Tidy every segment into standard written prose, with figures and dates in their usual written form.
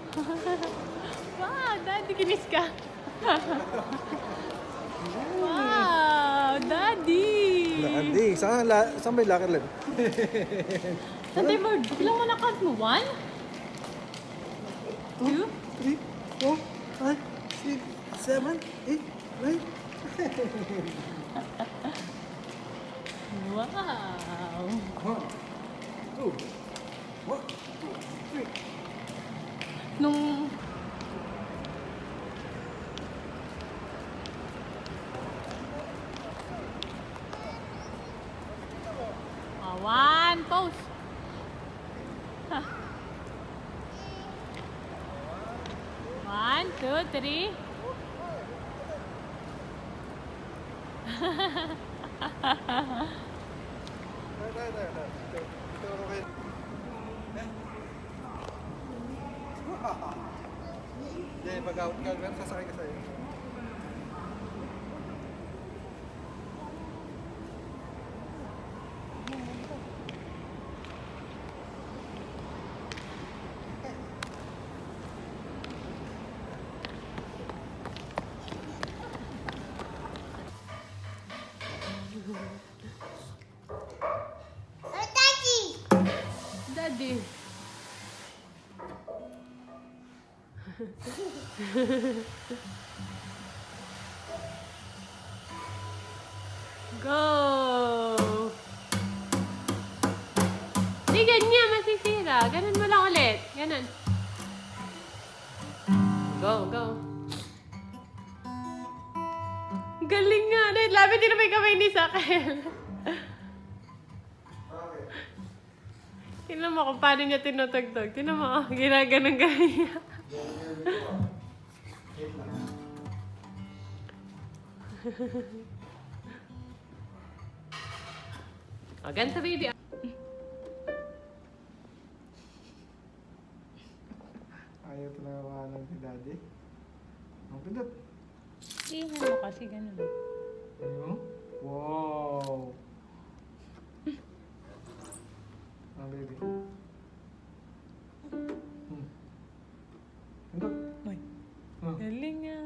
Wow, Daddy, kinis ka. Wow, Daddy. Landi. Saan may lakad lang? Sunday bird, ilang mo na-count mo? 1? 2? 3, 4, 5, 6, 7, 8, 9. Wow. 1, 2, 1, 2, 3. Nung... One, pose. Huh. 1, 2, 3. Hindi, pag-out ka, sasakay ka sa'yo. Daddy. Go! Di ganyan, masisira. Ganun mo lang ulit. Ganun. Go, go. Galing nga. Labi din na may kamay ni Sakel. Tingnan mo kung paano niya tinutugtog. Tingnan mo, oh, ginaganong-ganon niya. Oh, ganito baby. Ayaw talaga makalang si Daddy. Ang pindot. Tingnan mo kasi ganun. Ayun. Wow. Ang baby. Pindot. Uy, Oh. galing nga.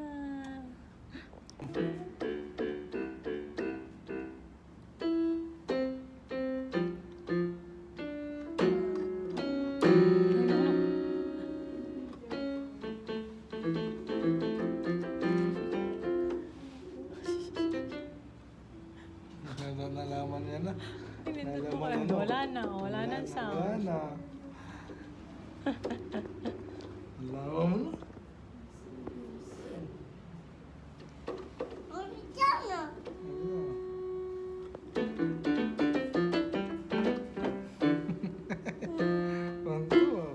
Nalaman niya na. Tinutukan. Wala na. Wala na ang sound. Wala na. Nalaman mo na. Pantuwa.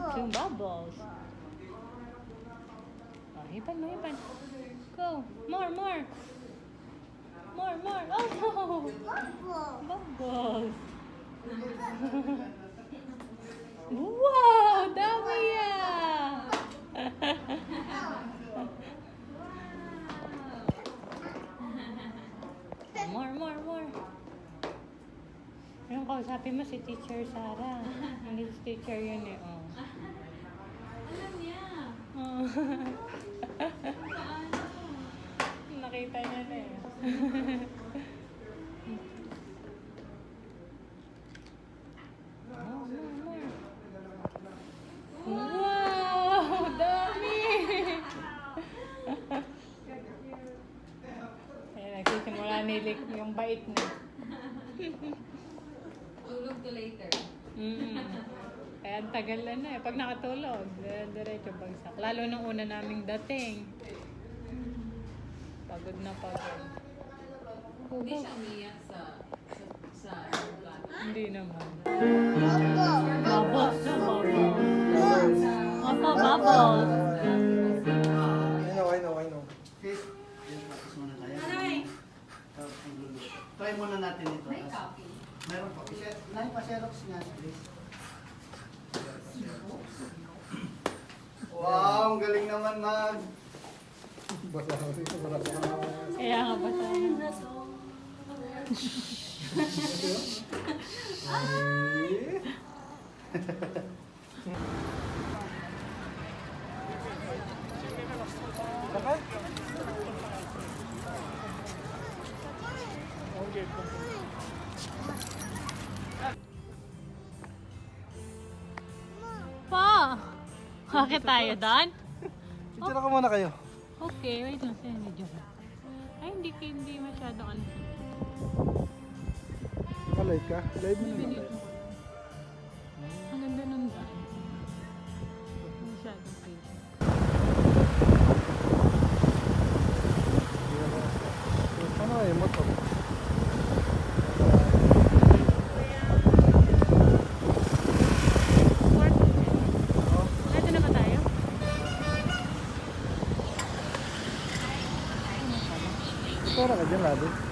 Two bubbles. Oh, hipan mo, hipan. Go. More, more. More, more. Oh, no. Bubbles. Wow, dami yan. More, more, more. Yung kausapin mo si Teacher Sarah. Hindi si Teacher yun eh. Oh. Alam niya. Oh. Nakita niya na eh. Wow! Dami! Ayan, nagsisimula nilik yung bait na. Tulog to later. Kaya ang tagal na eh. Pag nakatulog, diretso bagsak. Lalo nung una naming dating. Pagod na pagod. Hindi siya umiyak sa lugar. Hindi naman. Bubbles na bubbles. Opo, bubbles. I know. Sis, yun, tapos muna tayo. Tapos ang luluto. Try muna natin ito. May copy. Meron po. Nai pa Xerox nga, please. Wow, ang galing naman mag... Basta Kaya nga ba tayo? Pa! Bakit tayo doon? Picture ko muna kayo. Okay, wait lang sa'yo. Medyo. Ay, hindi masyadong ano. Naka-live ka? Live mo na Binito lang. ko. Ang ganda ng daan. Masyadong pretty. Ano eh, motor? Ito na ba tayo? Ito na ka dyan, Lado.